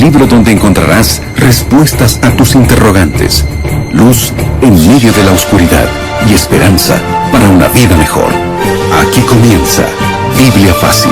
libro donde encontrarás respuestas a tus interrogantes, luz en medio de la oscuridad y esperanza para una vida mejor. Aquí comienza Biblia Fácil.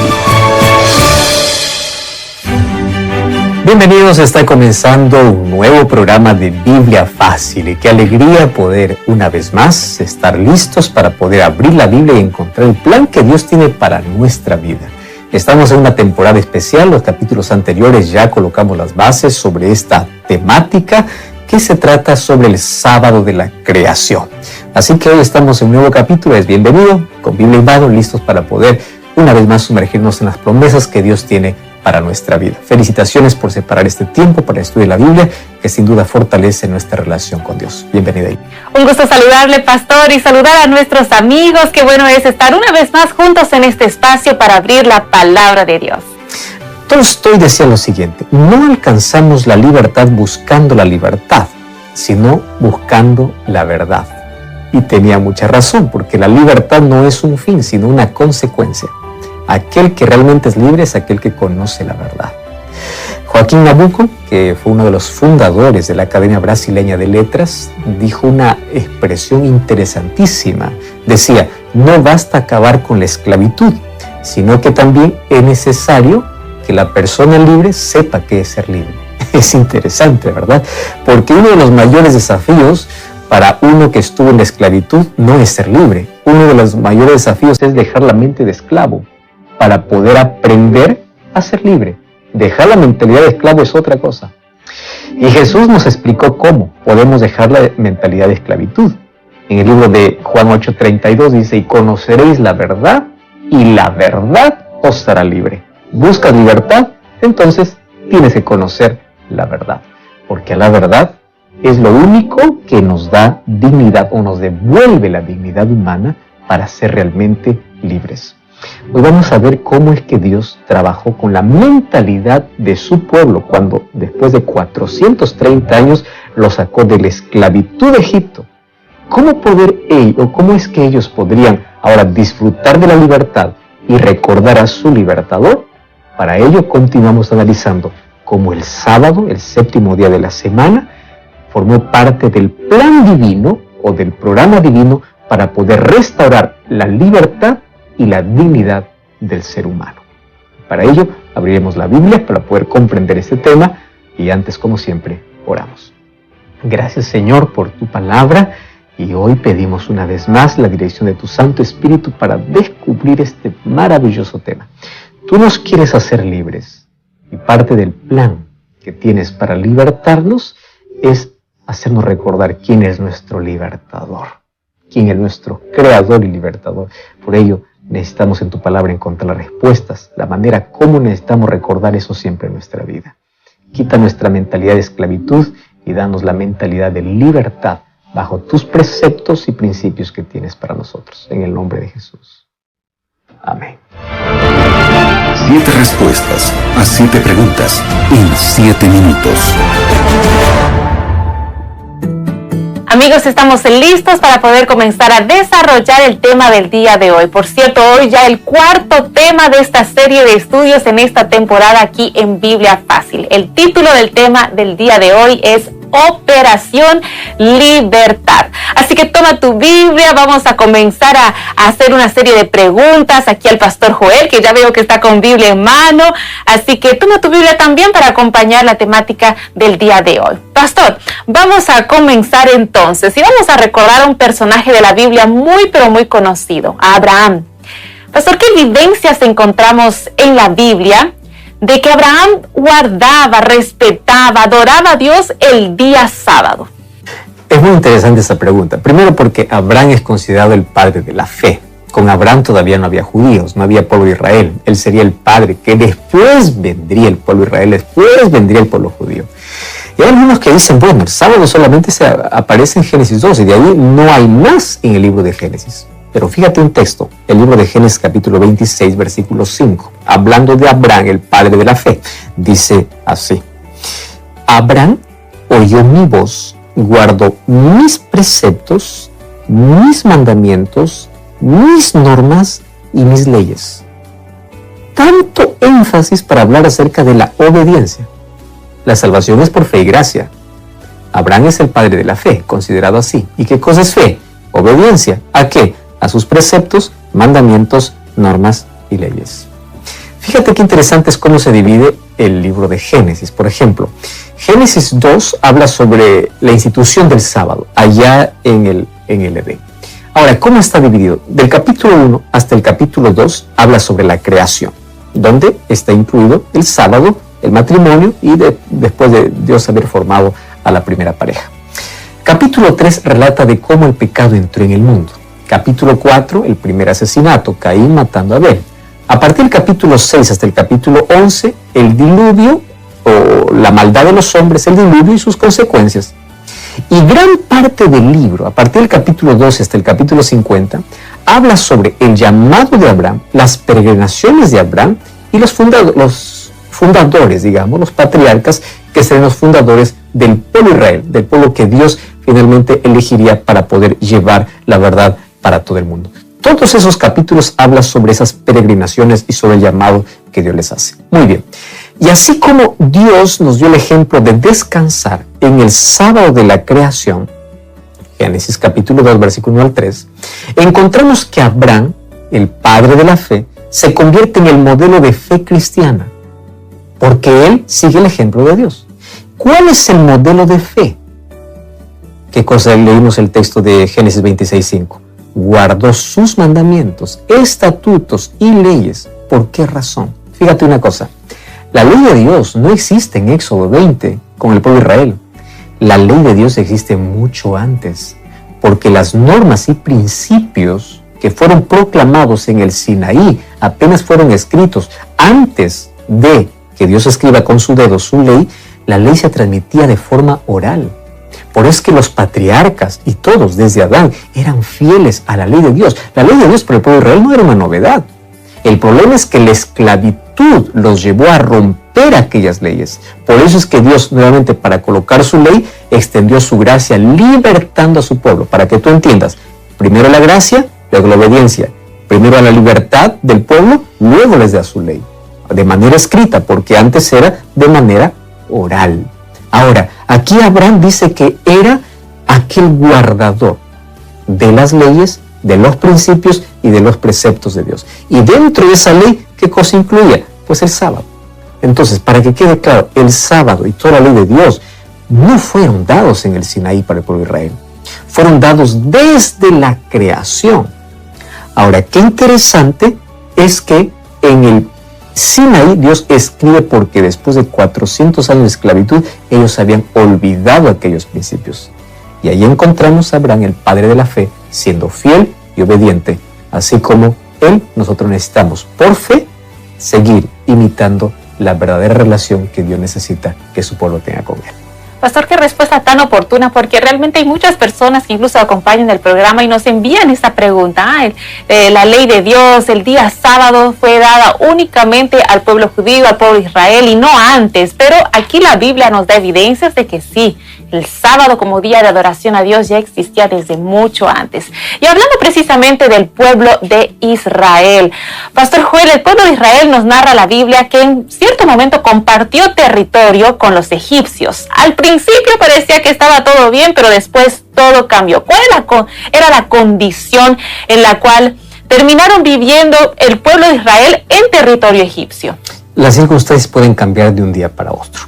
Bienvenidos, está comenzando un nuevo programa de Biblia Fácil y qué alegría poder una vez más estar listos para poder abrir la Biblia y encontrar el plan que Dios tiene para nuestra vida. Estamos en una temporada especial, los capítulos anteriores ya colocamos las bases sobre esta temática que se trata sobre el sábado de la creación. Así que hoy estamos en un nuevo capítulo, es bienvenido, con Biblia y mano, listos para poder una vez más sumergirnos en las promesas que Dios tiene para nuestra vida. Felicitaciones por separar este tiempo para estudiar la Biblia, que sin duda fortalece nuestra relación con Dios. Bienvenida. Un gusto saludarle, pastor, y saludar a nuestros amigos. Qué bueno es estar una vez más juntos en este espacio para abrir la palabra de Dios. Tolstoy decía lo siguiente: no alcanzamos la libertad buscando la libertad, sino buscando la verdad. Y tenía mucha razón, porque la libertad no es un fin, sino una consecuencia. Aquel que realmente es libre es aquel que conoce la verdad. Joaquín Nabuco, que fue uno de los fundadores de la Academia Brasileña de Letras, dijo una expresión interesantísima. Decía: no basta acabar con la esclavitud, sino que también es necesario que la persona libre sepa qué es ser libre. Es interesante, ¿verdad? Porque uno de los mayores desafíos para uno que estuvo en la esclavitud no es ser libre. Uno de los mayores desafíos es dejar la mente de esclavo para poder aprender a ser libre. Dejar la mentalidad de esclavo es otra cosa. Y Jesús nos explicó cómo podemos dejar la mentalidad de esclavitud. En el libro de Juan 8:32 dice: y conoceréis la verdad, y la verdad os hará libre. ¿Buscas libertad? Entonces tienes que conocer la verdad. Porque la verdad es lo único que nos da dignidad o nos devuelve la dignidad humana para ser realmente libres. Hoy vamos a ver cómo es que Dios trabajó con la mentalidad de su pueblo cuando después de 430 años lo sacó de la esclavitud de Egipto. ¿Cómo es que ellos podrían ahora disfrutar de la libertad y recordar a su libertador? Para ello continuamos analizando cómo el sábado, el séptimo día de la semana, formó parte del plan divino o del programa divino para poder restaurar la libertad y la dignidad del ser humano. Para ello, abriremos la Biblia para poder comprender este tema y antes, como siempre, oramos. Gracias, Señor, por tu palabra y hoy pedimos una vez más la dirección de tu Santo Espíritu para descubrir este maravilloso tema. Tú nos quieres hacer libres y parte del plan que tienes para libertarnos es hacernos recordar quién es nuestro libertador, quién es nuestro creador y libertador. Por ello, necesitamos en tu palabra encontrar las respuestas, la manera como necesitamos recordar eso siempre en nuestra vida. Quita nuestra mentalidad de esclavitud y danos la mentalidad de libertad bajo tus preceptos y principios que tienes para nosotros. En el nombre de Jesús. Amén. 7 respuestas a 7 preguntas en 7 minutos. Amigos, estamos listos para poder comenzar a desarrollar el tema del día de hoy. Por cierto, hoy ya el cuarto tema de esta serie de estudios en esta temporada aquí en Biblia Fácil. El título del tema del día de hoy es Operación Libertad. Así que toma tu Biblia, vamos a comenzar a hacer una serie de preguntas aquí al pastor Joel, que ya veo que está con Biblia en mano. Así que toma tu Biblia también para acompañar la temática del día de hoy. Pastor, vamos a comenzar entonces y vamos a recordar a un personaje de la Biblia muy pero muy conocido, a Abraham. Pastor, ¿qué evidencias encontramos en la Biblia de que Abraham guardaba, respetaba, adoraba a Dios el día sábado? Es muy interesante esa pregunta. Primero porque Abraham es considerado el padre de la fe. Con Abraham todavía no había judíos, no había pueblo de Israel. Él sería el padre, que después vendría el pueblo de Israel, después vendría el pueblo judío. Y hay algunos que dicen, bueno, el sábado solamente aparece en Génesis 2 y de ahí no hay más en el libro de Génesis. Pero fíjate un texto, el libro de Génesis capítulo 26, versículo 5, hablando de Abraham, el padre de la fe, dice así: Abraham oyó mi voz, guardó mis preceptos, mis mandamientos, mis normas y mis leyes. Tanto énfasis para hablar acerca de la obediencia. La salvación es por fe y gracia. Abraham es el padre de la fe, considerado así. ¿Y qué cosa es fe? Obediencia. ¿A qué? A sus preceptos, mandamientos, normas y leyes. Fíjate qué interesante es cómo se divide el libro de Génesis. Por ejemplo, Génesis 2 habla sobre la institución del sábado, allá en el Edén. Ahora, ¿cómo está dividido? Del capítulo 1 hasta el capítulo 2 habla sobre la creación, donde está incluido el sábado, el matrimonio y después de Dios haber formado a la primera pareja. Capítulo 3 relata de cómo el pecado entró en el mundo. Capítulo 4, el primer asesinato, Caín matando a Abel. A partir del capítulo 6 hasta el capítulo 11, el diluvio o la maldad de los hombres, el diluvio y sus consecuencias. Y gran parte del libro, a partir del capítulo 12 hasta el capítulo 50, habla sobre el llamado de Abraham, las peregrinaciones de Abraham y los fundadores, digamos, los patriarcas, que serán los fundadores del pueblo de Israel, del pueblo que Dios finalmente elegiría para poder llevar la verdad para todo el mundo. Todos esos capítulos hablan sobre esas peregrinaciones y sobre el llamado que Dios les hace. Muy bien. Y así como Dios nos dio el ejemplo de descansar en el sábado de la creación, Génesis capítulo 2, versículo 1 al 3, encontramos que Abraham, el padre de la fe, se convierte en el modelo de fe cristiana, porque él sigue el ejemplo de Dios. ¿Cuál es el modelo de fe? ¿Qué cosa leímos el texto de Génesis 26:5? Guardó sus mandamientos, estatutos y leyes. ¿Por qué razón? Fíjate una cosa. La ley de Dios no existe en Éxodo 20 con el pueblo de Israel. La ley de Dios existe mucho antes, porque las normas y principios que fueron proclamados en el Sinaí apenas fueron escritos antes de que Dios escriba con su dedo su ley. La ley se transmitía de forma oral. Por eso es que los patriarcas y todos desde Adán eran fieles a la ley de Dios. La ley de Dios para el pueblo de Israel no era una novedad. El problema es que la esclavitud los llevó a romper aquellas leyes. Por eso es que Dios, nuevamente, para colocar su ley, extendió su gracia libertando a su pueblo. Para que tú entiendas, primero la gracia, luego la obediencia. Primero la libertad del pueblo, luego les da su ley. De manera escrita, porque antes era de manera oral. Ahora, aquí Abraham dice que era aquel guardador de las leyes, de los principios y de los preceptos de Dios. Y dentro de esa ley, ¿qué cosa incluía? Pues el sábado. Entonces, para que quede claro, el sábado y toda la ley de Dios no fueron dados en el Sinaí para el pueblo de Israel. Fueron dados desde la creación. Ahora, qué interesante es que en el Sinaí Dios escribe porque después de 400 años de esclavitud ellos habían olvidado aquellos principios. Y ahí encontramos a Abraham, el padre de la fe, siendo fiel y obediente. Así como él, nosotros necesitamos por fe seguir imitando la verdadera relación que Dios necesita que su pueblo tenga con él. Pastor, qué respuesta tan oportuna, porque realmente hay muchas personas que incluso acompañan el programa y nos envían esta pregunta. La ley de Dios, el día sábado fue dada únicamente al pueblo judío, al pueblo de Israel y no antes. Pero aquí la Biblia nos da evidencias de que sí, el sábado como día de adoración a Dios ya existía desde mucho antes. Y hablando precisamente del pueblo de Israel, Pastor Joel, el pueblo de Israel nos narra la Biblia que en cierto momento compartió territorio con los egipcios. Al principio parecía que estaba todo bien, pero después todo cambió. ¿Cuál era la condición en la cual terminaron viviendo el pueblo de Israel en territorio egipcio? Las circunstancias pueden cambiar de un día para otro.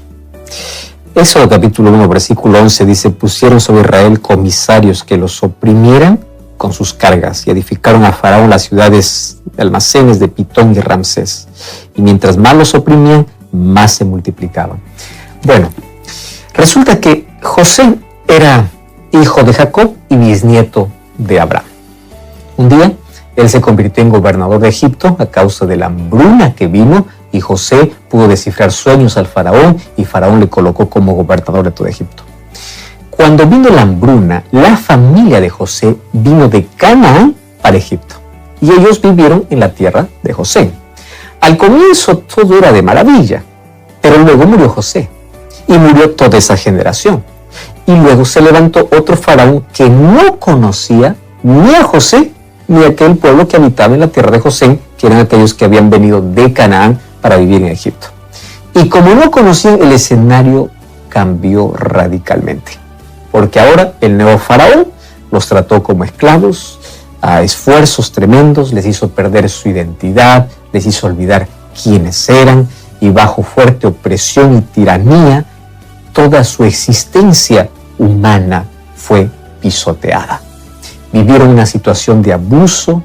Éxodo capítulo 1, versículo 11 dice: pusieron sobre Israel comisarios que los oprimieran con sus cargas y edificaron a Faraón las ciudades almacenes de Pitón y Ramsés. Y mientras más los oprimían, más se multiplicaban. Bueno, resulta que José era hijo de Jacob y bisnieto de Abraham. Un día, él se convirtió en gobernador de Egipto a causa de la hambruna que vino, y José pudo descifrar sueños al faraón y faraón le colocó como gobernador de todo Egipto. Cuando vino la hambruna, la familia de José vino de Canaán para Egipto y ellos vivieron en la tierra de José. Al comienzo todo era de maravilla, pero luego murió José y murió toda esa generación. Y luego se levantó otro faraón que no conocía ni a José ni a aquel pueblo que habitaba en la tierra de José, que eran aquellos que habían venido de Canaán para vivir en Egipto. Y como no conocían el escenario cambió radicalmente. Porque ahora el nuevo faraón los trató como esclavos, a esfuerzos tremendos, les hizo perder su identidad, les hizo olvidar quiénes eran, y bajo fuerte opresión y tiranía, toda su existencia humana fue pisoteada. Vivieron una situación de abuso,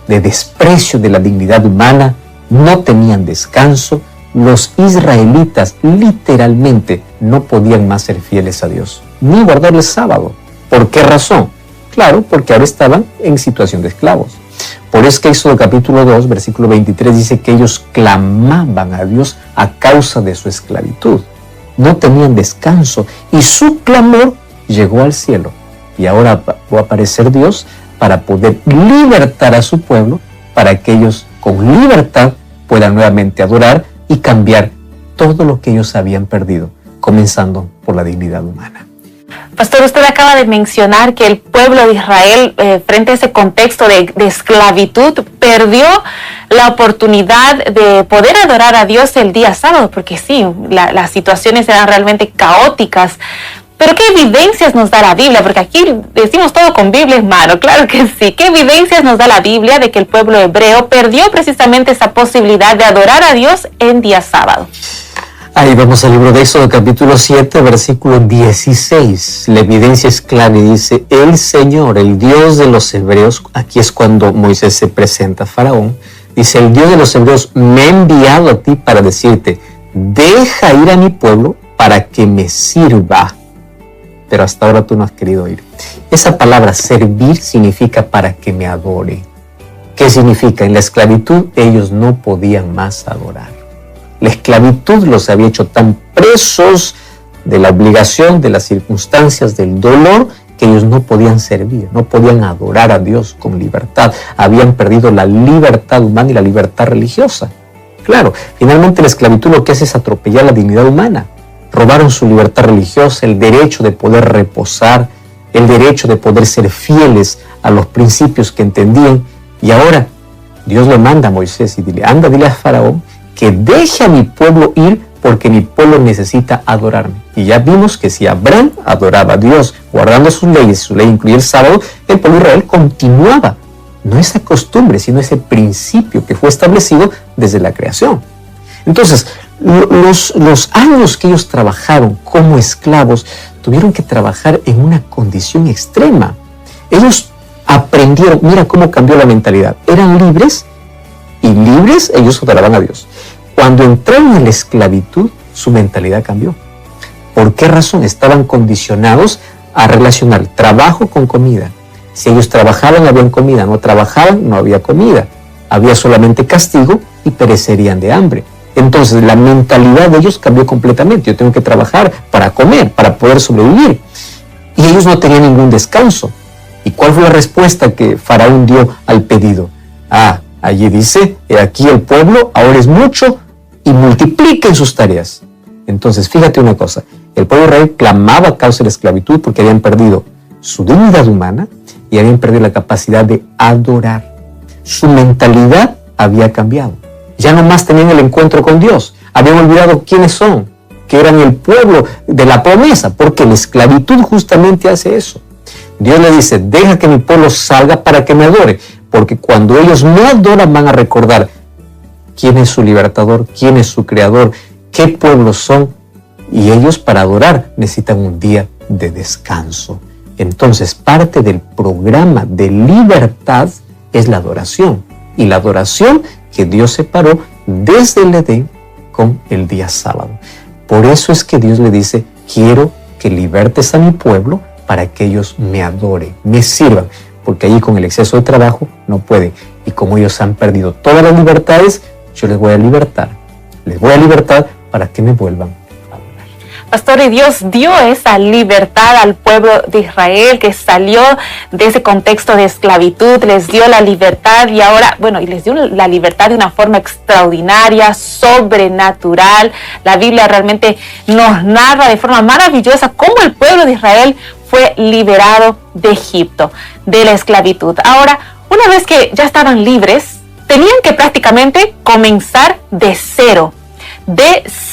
de desprecio de la dignidad humana, no tenían descanso. Los israelitas literalmente no podían más ser fieles a Dios, ni guardar el sábado. ¿Por qué razón? Claro, porque ahora estaban en situación de esclavos. Por eso que Éxodo capítulo 2, versículo 23 dice que ellos clamaban a Dios a causa de su esclavitud. No tenían descanso y su clamor llegó al cielo. Y ahora va a aparecer Dios para poder libertar a su pueblo, para que ellos con libertad puedan nuevamente adorar y cambiar todo lo que ellos habían perdido, comenzando por la dignidad humana. Pastor, usted acaba de mencionar que el pueblo de Israel, frente a ese contexto de esclavitud, perdió la oportunidad de poder adorar a Dios el día sábado, porque sí, las situaciones eran realmente caóticas. Pero ¿qué evidencias nos da la Biblia? Porque aquí decimos todo con Biblia en mano, claro que sí. ¿Qué evidencias nos da la Biblia de que el pueblo hebreo perdió precisamente esa posibilidad de adorar a Dios en día sábado? Ahí vamos al libro de Éxodo capítulo 7, versículo 16. La evidencia es clara y dice: el Señor, el Dios de los hebreos, aquí es cuando Moisés se presenta a Faraón, dice: el Dios de los hebreos me ha enviado a ti para decirte, deja ir a mi pueblo para que me sirva. Pero hasta ahora tú no has querido ir. Esa palabra servir significa para que me adore. ¿Qué significa? En la esclavitud ellos no podían más adorar. La esclavitud los había hecho tan presos de la obligación, de las circunstancias, del dolor, que ellos no podían servir, no podían adorar a Dios con libertad. Habían perdido la libertad humana y la libertad religiosa. Claro, finalmente la esclavitud lo que hace es atropellar la dignidad humana. Robaron su libertad religiosa, el derecho de poder reposar, el derecho de poder ser fieles a los principios que entendían. Y ahora Dios le manda a Moisés y dile a Faraón que deje a mi pueblo ir porque mi pueblo necesita adorarme. Y ya vimos que si Abraham adoraba a Dios guardando sus leyes, su ley incluía el sábado, el pueblo de Israel continuaba. No esa costumbre, sino ese principio que fue establecido desde la creación. Entonces, los años que ellos trabajaron como esclavos, tuvieron que trabajar en una condición extrema. Ellos aprendieron, mira cómo cambió la mentalidad. Eran libres y libres ellos adoraban a Dios. Cuando entraron en la esclavitud, su mentalidad cambió. ¿Por qué razón? Estaban condicionados a relacionar trabajo con comida. Si ellos trabajaban, había comida. No trabajaban, no había comida. Había solamente castigo y perecerían de hambre. Entonces la mentalidad de ellos cambió completamente. Yo tengo que trabajar para comer, para poder sobrevivir. Y ellos no tenían ningún descanso. ¿Y cuál fue la respuesta que Faraón dio al pedido? Allí dice: aquí el pueblo ahora es mucho y multipliquen sus tareas. Entonces fíjate una cosa, el pueblo de Israel clamaba a causa de la esclavitud porque habían perdido su dignidad humana y habían perdido la capacidad de adorar. Su mentalidad había cambiado. Ya no más tenían el encuentro con Dios. Habían olvidado quiénes son, que eran el pueblo de la promesa, porque la esclavitud justamente hace eso. Dios le dice: deja que mi pueblo salga para que me adore, porque cuando ellos me adoran van a recordar quién es su libertador, quién es su creador, qué pueblos son, y ellos para adorar necesitan un día de descanso. Entonces parte del programa de libertad es la adoración, y la adoración que Dios separó desde el Edén con el día sábado. Por eso es que Dios le dice: quiero que libertes a mi pueblo para que ellos me adoren, me sirvan, porque allí con el exceso de trabajo no pueden. Y como ellos han perdido todas las libertades, yo les voy a libertar. Les voy a libertar para que me vuelvan a adorar. Pastor, y Dios dio esa libertad al pueblo de Israel que salió de ese contexto de esclavitud, les dio la libertad y ahora, y les dio la libertad de una forma extraordinaria, sobrenatural. La Biblia realmente nos narra de forma maravillosa cómo el pueblo de Israel fue liberado de Egipto, de la esclavitud. Ahora, una vez que ya estaban libres, tenían que prácticamente comenzar de cero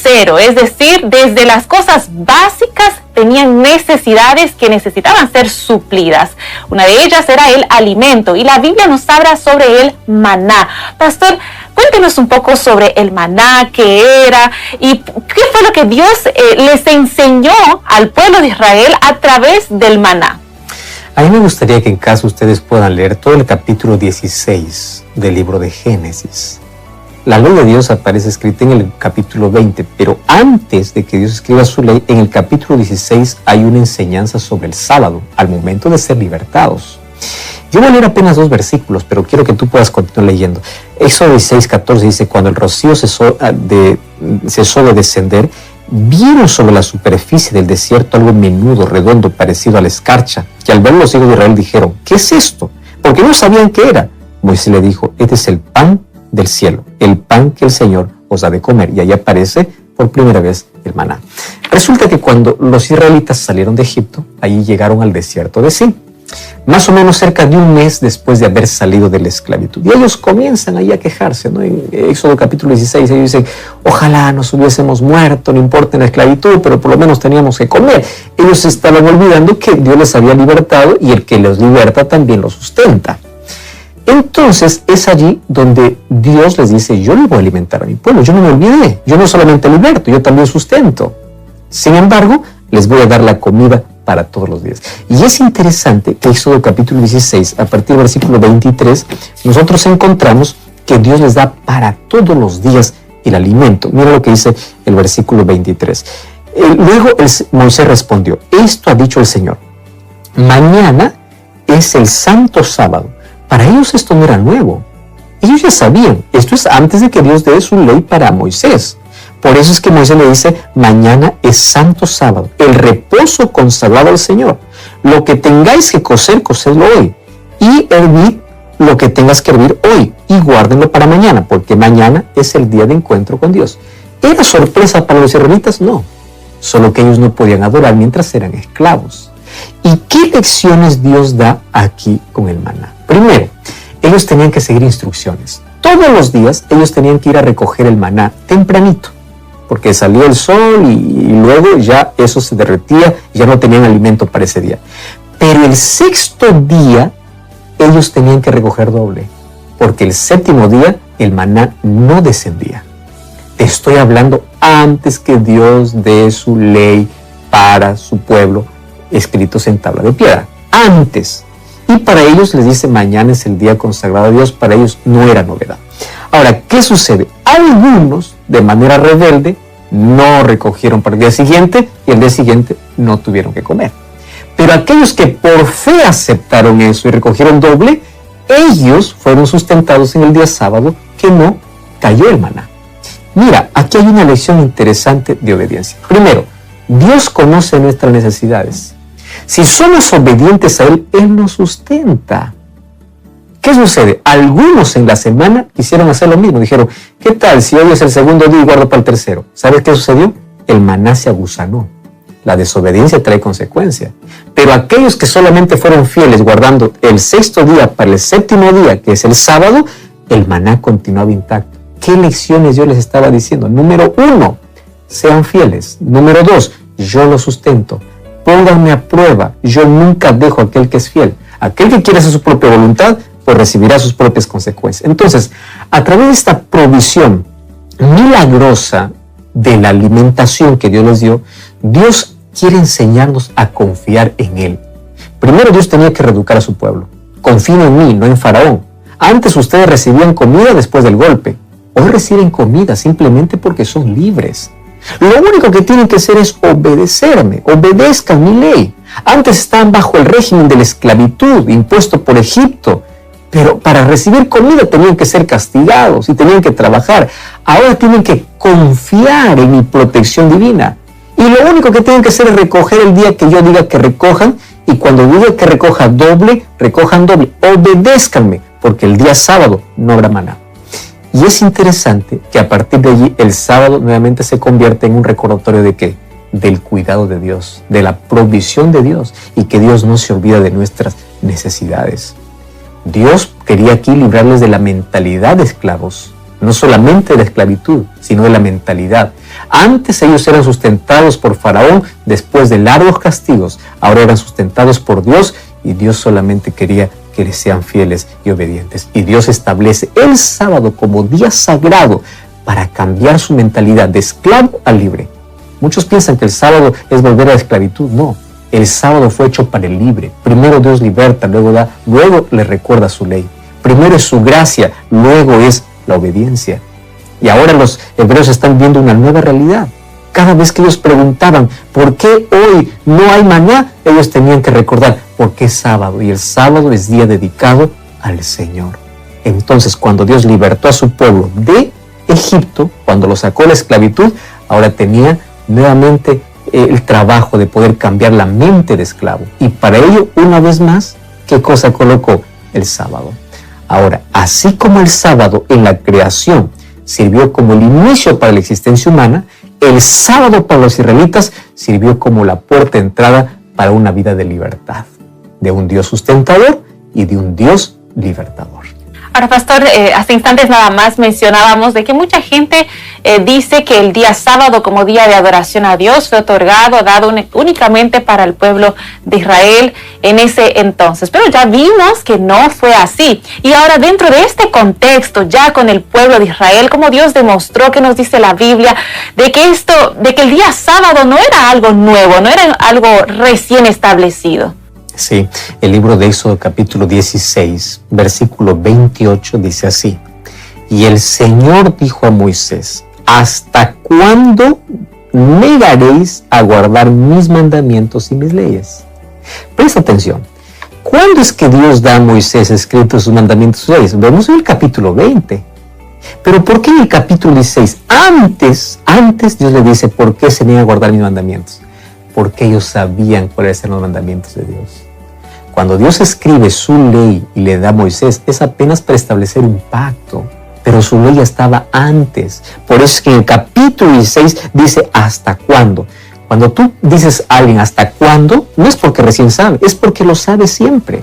cero, es decir, desde las cosas básicas tenían necesidades que necesitaban ser suplidas. Una de ellas era el alimento, y la Biblia nos habla sobre el maná. Pastor, cuéntenos un poco sobre el maná, qué era y qué fue lo que Dios les enseñó al pueblo de Israel a través del maná. A mí me gustaría que en casa ustedes puedan leer todo el capítulo 16 del libro de Génesis. La ley de Dios aparece escrita en el capítulo 20, pero antes de que Dios escriba su ley, en el capítulo 16 hay una enseñanza sobre el sábado, al momento de ser libertados. Yo voy a leer apenas 2 versículos, pero quiero que tú puedas continuar leyendo. Éxodo 16, 14 dice: cuando el rocío cesó de descender, vieron sobre la superficie del desierto algo menudo, redondo, parecido a la escarcha, que al ver los hijos de Israel dijeron: ¿qué es esto? Porque no sabían qué era. Moisés le dijo: este es el pan del cielo, el pan que el Señor os da de comer. Y ahí aparece por primera vez el maná. Resulta que cuando los israelitas salieron de Egipto, allí llegaron al desierto de Sin, más o menos cerca de un mes después de haber salido de la esclavitud. Y ellos comienzan ahí a quejarse, ¿no? En Éxodo capítulo 16, ellos dicen: ojalá nos hubiésemos muerto, no importa la esclavitud, pero por lo menos teníamos que comer. Ellos estaban olvidando que Dios les había libertado, y el que los liberta también los sustenta. Entonces es allí donde Dios les dice: yo le voy a alimentar a mi pueblo, yo no me olvidé, yo no solamente liberto, yo también sustento. Sin embargo, les voy a dar la comida para todos los días. Y es interesante que Éxodo capítulo 16, a partir del versículo 23, nosotros encontramos que Dios les da para todos los días el alimento. Mira lo que dice el versículo 23. Luego Moisés respondió: esto ha dicho el Señor, mañana es el santo sábado. Para ellos esto no era nuevo. Ellos ya sabían. Esto es antes de que Dios dé su ley para Moisés. Por eso es que Moisés le dice: mañana es santo sábado, el reposo consagrado al Señor. Lo que tengáis que cocer, cocedlo hoy. Y hervid lo que tengas que hervir hoy. Y guárdenlo para mañana, porque mañana es el día de encuentro con Dios. ¿Era sorpresa para los israelitas? No. Solo que ellos no podían adorar mientras eran esclavos. ¿Y qué lecciones Dios da aquí con el maná? Primero, ellos tenían que seguir instrucciones. Todos los días ellos tenían que ir a recoger el maná tempranito, porque salía el sol y luego ya eso se derretía y ya no tenían alimento para ese día. Pero el sexto día ellos tenían que recoger doble, porque el séptimo día el maná no descendía. Te estoy hablando antes que Dios dé su ley para su pueblo, escritos en tabla de piedra. Antes. Y para ellos les dice: mañana es el día consagrado a Dios. Para ellos no era novedad. Ahora, ¿qué sucede? Algunos, de manera rebelde, no recogieron para el día siguiente, y el día siguiente no tuvieron que comer. Pero aquellos que por fe aceptaron eso y recogieron doble, ellos fueron sustentados en el día sábado, que no cayó el maná. Mira, aquí hay una lección interesante de obediencia. Primero, Dios conoce nuestras necesidades. Si somos obedientes a Él, Él nos sustenta. ¿Qué sucede? Algunos en la semana quisieron hacer lo mismo. Dijeron: ¿qué tal si hoy es el segundo día y guardo para el tercero? ¿Sabes qué sucedió? El maná se agusanó. La desobediencia trae consecuencias. Pero aquellos que solamente fueron fieles guardando el sexto día para el séptimo día, que es el sábado, el maná continuaba intacto. ¿Qué lecciones Dios les estaba diciendo? Número 1, sean fieles. Número 2, yo los sustento. Pónganme a prueba. Yo nunca dejo a aquel que es fiel. Aquel que quiere hacer su propia voluntad, pues recibirá sus propias consecuencias. Entonces, a través de esta provisión milagrosa de la alimentación que Dios les dio, Dios quiere enseñarnos a confiar en Él. Primero, Dios tenía que reeducar a su pueblo. Confíen en mí, no en Faraón. Antes ustedes recibían comida después del golpe. Hoy reciben comida simplemente porque son libres. Lo único que tienen que hacer es obedecerme, obedezcan mi ley. Antes estaban bajo el régimen de la esclavitud impuesto por Egipto, pero para recibir comida tenían que ser castigados y tenían que trabajar. Ahora tienen que confiar en mi protección divina. Y lo único que tienen que hacer es recoger el día que yo diga que recojan, y cuando diga que recojan doble, obedézcanme, porque el día sábado no habrá maná. Y es interesante que a partir de allí el sábado nuevamente se convierte en un recordatorio ¿de qué? Del cuidado de Dios, de la provisión de Dios, y que Dios no se olvida de nuestras necesidades. Dios quería aquí librarles de la mentalidad de esclavos, no solamente de la esclavitud, sino de la mentalidad. Antes ellos eran sustentados por Faraón después de largos castigos, ahora eran sustentados por Dios y Dios solamente quería que les sean fieles y obedientes. Y Dios establece el sábado como día sagrado para cambiar su mentalidad de esclavo a libre. Muchos piensan que el sábado es volver a la esclavitud. No, el sábado fue hecho para el libre. Primero Dios liberta, luego le recuerda su ley. Primero es su gracia, luego es la obediencia. Y ahora los hebreos están viendo una nueva realidad. Cada vez que ellos preguntaban, ¿por qué hoy no hay maná? Ellos tenían que recordar, porque es sábado, y el sábado es día dedicado al Señor. Entonces, cuando Dios libertó a su pueblo de Egipto, cuando lo sacó de la esclavitud, ahora tenía nuevamente el trabajo de poder cambiar la mente de esclavo. Y para ello, una vez más, ¿qué cosa colocó? El sábado. Ahora, así como el sábado en la creación sirvió como el inicio para la existencia humana, el sábado para los israelitas sirvió como la puerta de entrada para una vida de libertad, de un Dios sustentador y de un Dios libertador. Ahora, pastor, hace instantes nada más mencionábamos de que mucha gente dice que el día sábado como día de adoración a Dios fue dado únicamente para el pueblo de Israel en ese entonces. Pero ya vimos que no fue así. Y ahora dentro de este contexto, ya con el pueblo de Israel, como Dios demostró, que nos dice la Biblia, de que el día sábado no era algo nuevo, no era algo recién establecido. Sí, el libro de Éxodo capítulo 16, versículo 28 dice así: y el Señor dijo a Moisés, ¿hasta cuándo negaréis a guardar mis mandamientos y mis leyes? Presta atención, ¿cuándo es que Dios da a Moisés escritos sus mandamientos y sus leyes? Vemos en el capítulo 20. Pero ¿por qué en el capítulo 16? Antes Dios le dice, ¿por qué se niega a guardar mis mandamientos? Porque ellos sabían cuáles eran los mandamientos de Dios. Cuando Dios escribe su ley y le da a Moisés, es apenas para establecer un pacto, pero su ley ya estaba antes. Por eso es que en el capítulo 16 dice, ¿hasta cuándo? Cuando tú dices a alguien ¿hasta cuándo? No es porque recién sabe, es porque lo sabe siempre,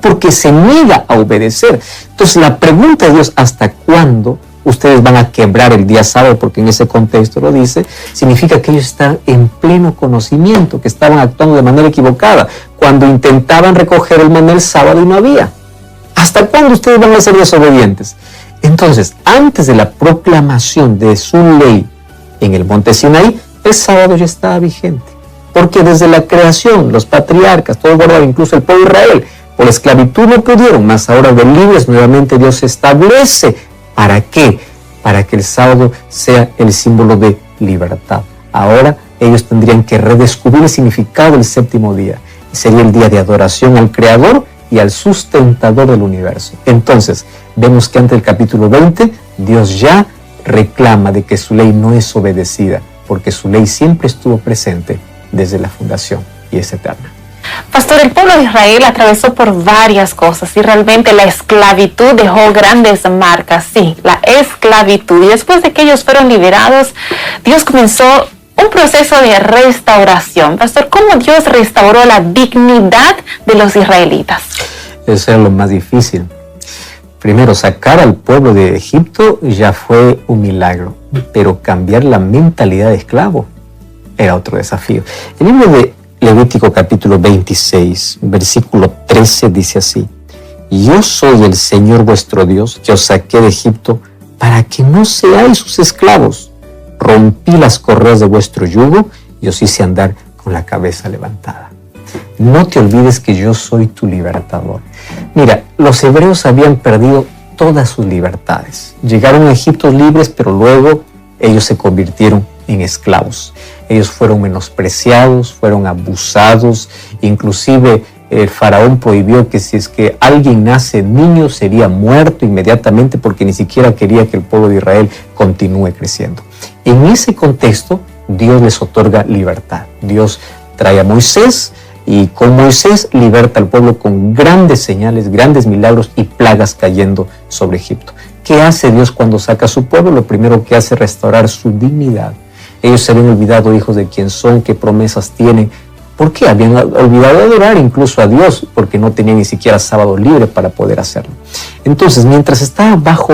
porque se niega a obedecer. Entonces la pregunta de Dios, ¿hasta cuándo ustedes van a quebrar el día sábado? Porque en ese contexto lo dice, significa que ellos están en pleno conocimiento, que estaban actuando de manera equivocada, cuando intentaban recoger el maná el sábado y no había. ¿Hasta cuándo ustedes van a ser desobedientes? Entonces, antes de la proclamación de su ley en el monte Sinaí, el sábado ya estaba vigente, porque desde la creación, los patriarcas, todos guardaban, incluso el pueblo de Israel, por la esclavitud no pudieron, mas ahora de libres nuevamente Dios establece. ¿Para qué? Para que el sábado sea el símbolo de libertad. Ahora ellos tendrían que redescubrir el significado del séptimo día. Sería el día de adoración al Creador y al sustentador del universo. Entonces, vemos que antes del capítulo 20, Dios ya reclama de que su ley no es obedecida, porque su ley siempre estuvo presente desde la fundación y es eterna. Pastor, el pueblo de Israel atravesó por varias cosas y realmente la esclavitud dejó grandes marcas. Sí, la esclavitud. Y después de que ellos fueron liberados, Dios comenzó un proceso de restauración. Pastor, ¿cómo Dios restauró la dignidad de los israelitas? Eso era lo más difícil. Primero, sacar al pueblo de Egipto ya fue un milagro, pero cambiar la mentalidad de esclavo era otro desafío. El libro de Levítico capítulo 26, versículo 13 dice así: yo soy el Señor vuestro Dios, que os saqué de Egipto para que no seáis sus esclavos. Rompí las correas de vuestro yugo y os hice andar con la cabeza levantada. No te olvides que yo soy tu libertador. Mira, los hebreos habían perdido todas sus libertades. Llegaron a Egipto libres, pero luego ellos se convirtieron en esclavos. Ellos fueron menospreciados, fueron abusados, inclusive el faraón prohibió que si es que alguien nace niño sería muerto inmediatamente, porque ni siquiera quería que el pueblo de Israel continúe creciendo. En ese contexto, Dios les otorga libertad. Dios trae a Moisés y con Moisés liberta al pueblo con grandes señales, grandes milagros y plagas cayendo sobre Egipto. ¿Qué hace Dios cuando saca a su pueblo? Lo primero que hace es restaurar su dignidad. Ellos se habían olvidado, hijos de quién son, qué promesas tienen. ¿Por qué? Habían olvidado de adorar incluso a Dios, porque no tenían ni siquiera sábado libre para poder hacerlo. Entonces, mientras estaba bajo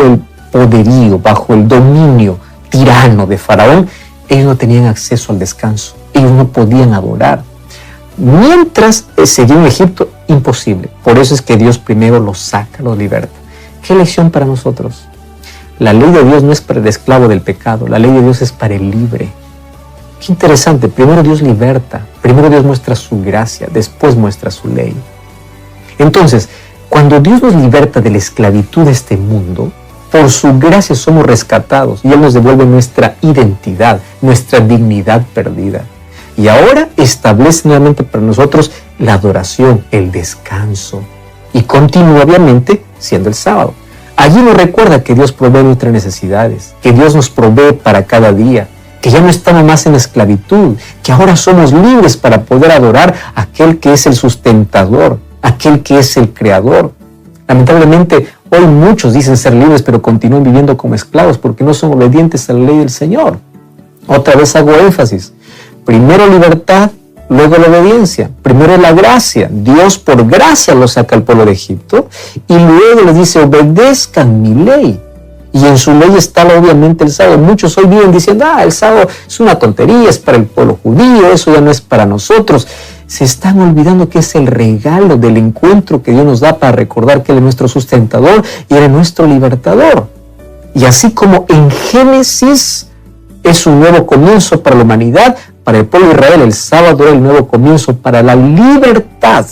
poderío, bajo el dominio tirano de Faraón, ellos no tenían acceso al descanso, ellos no podían adorar. Mientras seguían en Egipto, imposible. Por eso es que Dios primero los saca, los liberta. ¿Qué lección para nosotros? La ley de Dios no es para el esclavo del pecado, la ley de Dios es para el libre. Qué interesante, primero Dios liberta, primero Dios muestra su gracia, después muestra su ley. Entonces, cuando Dios nos liberta de la esclavitud de este mundo, por su gracia somos rescatados y Él nos devuelve nuestra identidad, nuestra dignidad perdida. Y ahora establece nuevamente para nosotros la adoración, el descanso. Y continúa obviamente siendo el sábado. Allí nos recuerda que Dios provee nuestras necesidades, que Dios nos provee para cada día, que ya no estamos más en esclavitud, que ahora somos libres para poder adorar a aquel que es el sustentador, aquel que es el creador. Lamentablemente, hoy muchos dicen ser libres, pero continúan viviendo como esclavos porque no son obedientes a la ley del Señor. Otra vez hago énfasis. Primero libertad, luego la obediencia. Primero la gracia. Dios por gracia lo saca al pueblo de Egipto y luego les dice, obedezcan mi ley. Y en su ley está obviamente el sábado. Muchos hoy viven diciendo, el sábado es una tontería, es para el pueblo judío, eso ya no es para nosotros. Se están olvidando que es el regalo del encuentro que Dios nos da para recordar que Él es nuestro sustentador y Él es nuestro libertador. Y así como en Génesis es un nuevo comienzo para la humanidad, para el pueblo de Israel el sábado era el nuevo comienzo para la libertad.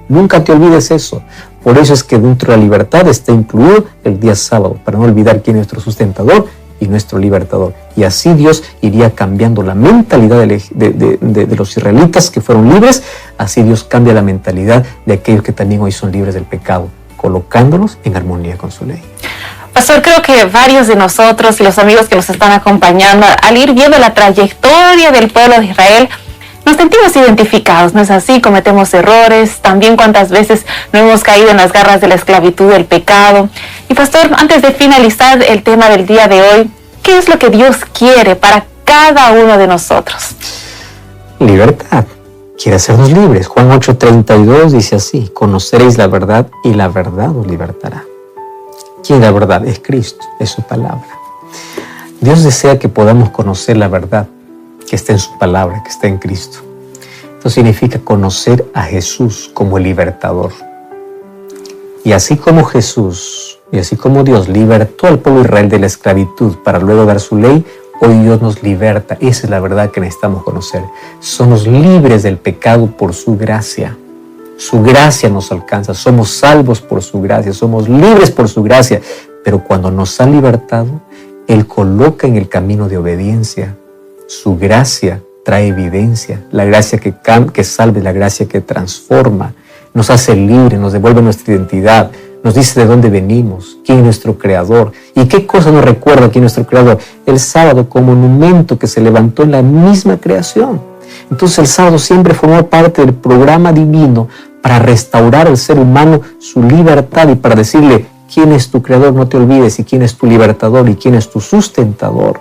Nunca te olvides eso. Por eso es que dentro de la libertad está incluido el día sábado, para no olvidar quién es nuestro sustentador y nuestro libertador. Y así Dios iría cambiando la mentalidad de los israelitas que fueron libres, así Dios cambia la mentalidad de aquellos que también hoy son libres del pecado, colocándolos en armonía con su ley. Pastor, creo que varios de nosotros y los amigos que nos están acompañando, al ir viendo la trayectoria del pueblo de Israel, nos sentimos identificados, ¿no es así? Cometemos errores, también cuántas veces no hemos caído en las garras de la esclavitud del pecado. Y pastor, antes de finalizar el tema del día de hoy, ¿qué es lo que Dios quiere para cada uno de nosotros? Libertad. Quiere hacernos libres. Juan 8:32 dice así, conoceréis la verdad y la verdad os libertará. ¿Quién es la verdad? Es Cristo, es su palabra. Dios desea que podamos conocer la verdad que está en su palabra, que está en Cristo. Esto significa conocer a Jesús como el libertador. Y así como Jesús, y así como Dios libertó al pueblo de Israel de la esclavitud para luego dar su ley, hoy Dios nos liberta. Esa es la verdad que necesitamos conocer. Somos libres del pecado por su gracia. Su gracia nos alcanza. Somos salvos por su gracia. Somos libres por su gracia. Pero cuando nos ha libertado, Él coloca en el camino de obediencia. Su gracia trae evidencia, la gracia que salve, la gracia que transforma, nos hace libres, nos devuelve nuestra identidad, nos dice de dónde venimos, quién es nuestro creador y qué cosa nos recuerda quién es nuestro creador. El sábado como monumento que se levantó en la misma creación. Entonces el sábado siempre formó parte del programa divino para restaurar al ser humano su libertad y para decirle quién es tu creador, no te olvides, y quién es tu libertador y quién es tu sustentador.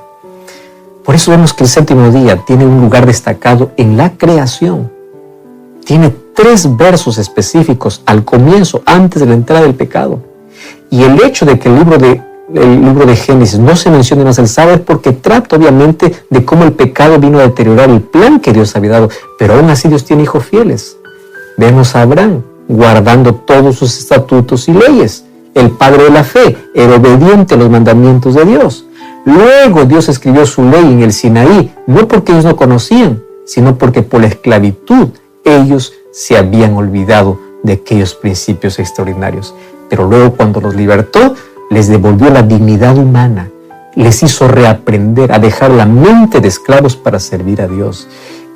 Por eso vemos que el séptimo día tiene un lugar destacado en la creación. Tiene 3 versos específicos al comienzo, antes de la entrada del pecado. Y el hecho de que el libro de Génesis no se mencione más el sábado es porque trata obviamente de cómo el pecado vino a deteriorar el plan que Dios había dado. Pero aún así Dios tiene hijos fieles. Vemos a Abraham guardando todos sus estatutos y leyes. El padre de la fe era obediente a los mandamientos de Dios. Luego Dios escribió su ley en el Sinaí, no porque ellos no conocían, sino porque por la esclavitud ellos se habían olvidado de aquellos principios extraordinarios. Pero luego cuando los libertó, les devolvió la dignidad humana, les hizo reaprender a dejar la mente de esclavos para servir a Dios.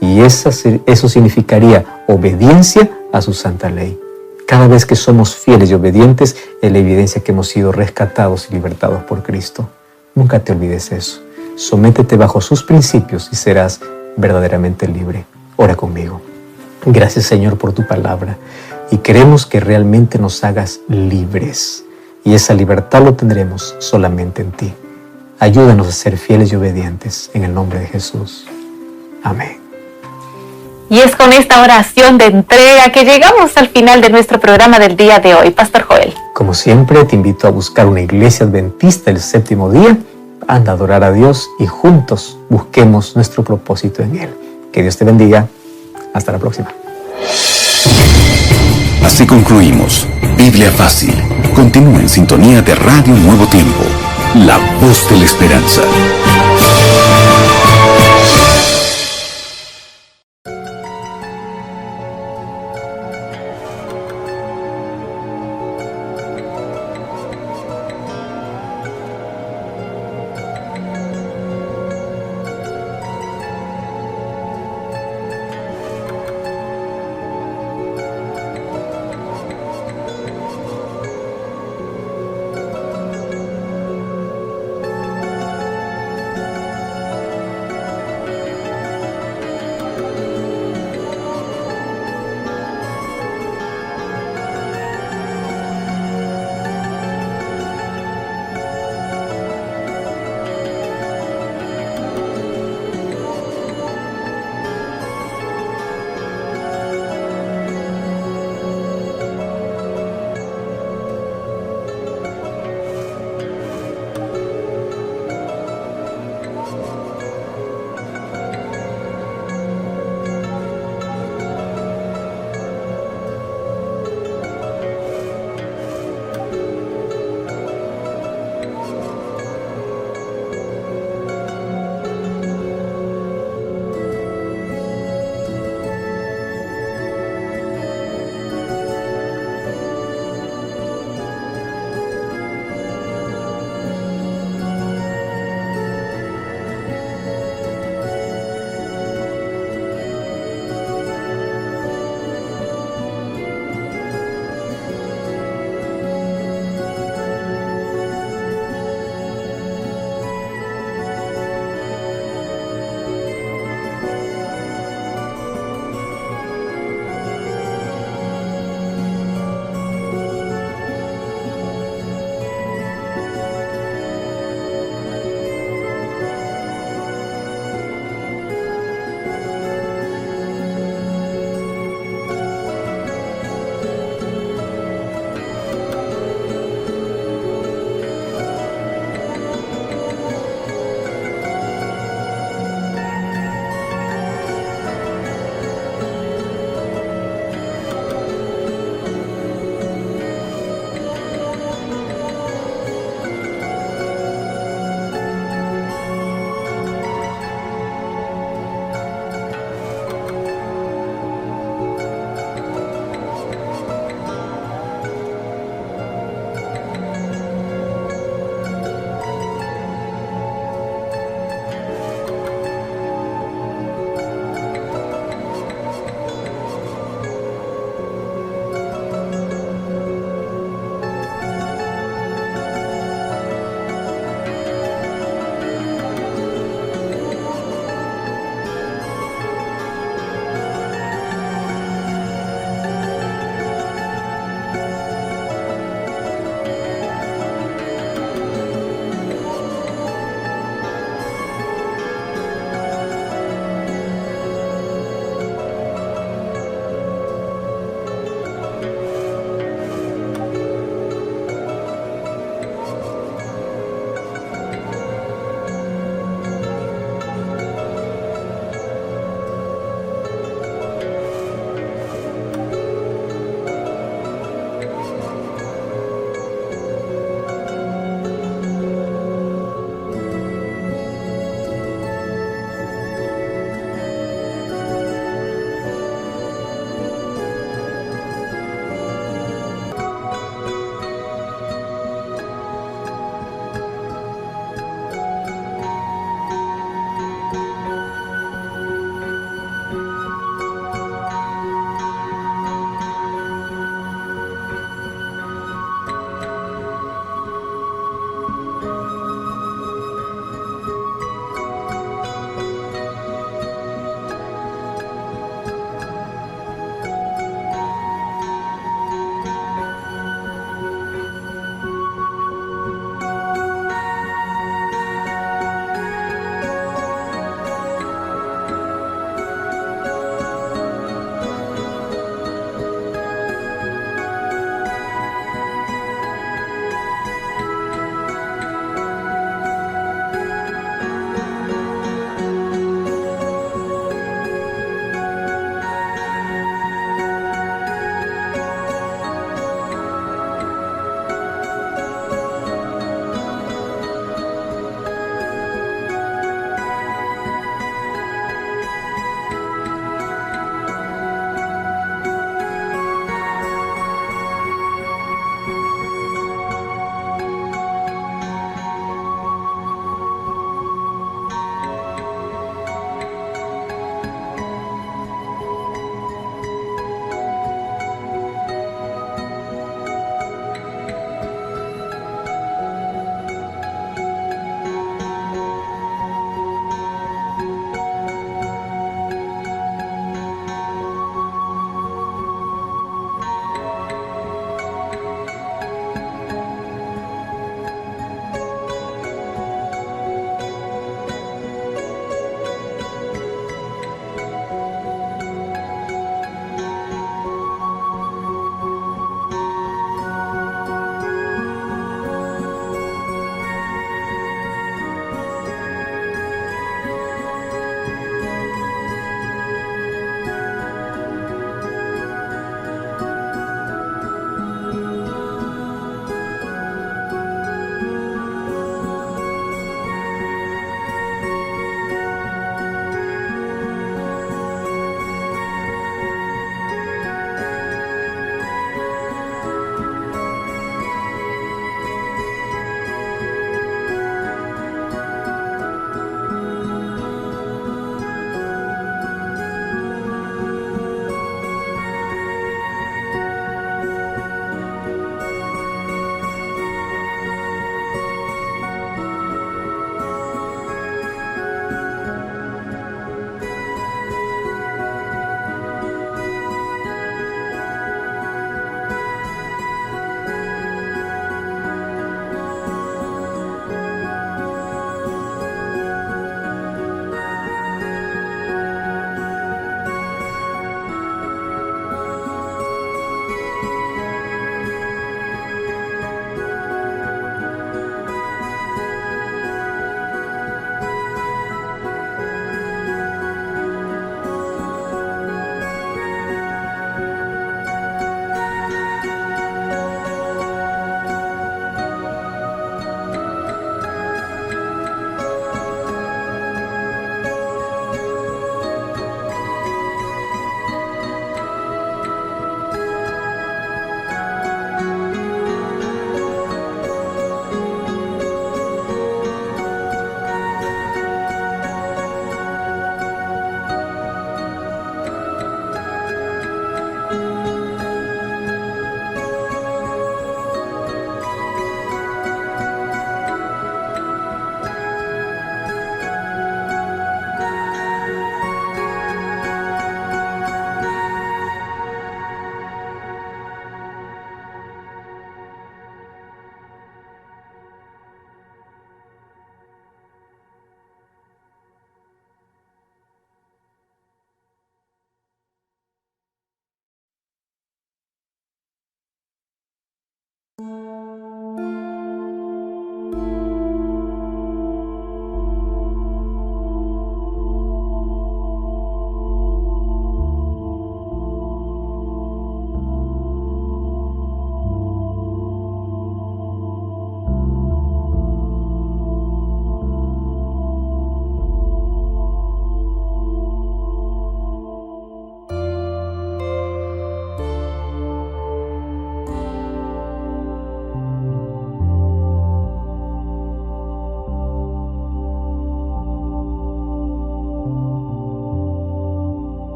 Y eso significaría obediencia a su santa ley. Cada vez que somos fieles y obedientes, es la evidencia que hemos sido rescatados y libertados por Cristo. Nunca te olvides eso. Sométete bajo sus principios y serás verdaderamente libre. Ora conmigo. Gracias, Señor, por tu palabra. Y queremos que realmente nos hagas libres. Y esa libertad lo tendremos solamente en ti. Ayúdanos a ser fieles y obedientes. En el nombre de Jesús. Amén. Y es con esta oración de entrega que llegamos al final de nuestro programa del día de hoy. Pastor Joel. Como siempre, te invito a buscar una iglesia adventista el séptimo día. Anda a adorar a Dios y juntos busquemos nuestro propósito en Él. Que Dios te bendiga. Hasta la próxima. Así concluimos Biblia Fácil. Continúa en sintonía de Radio Nuevo Tiempo, la voz de la esperanza.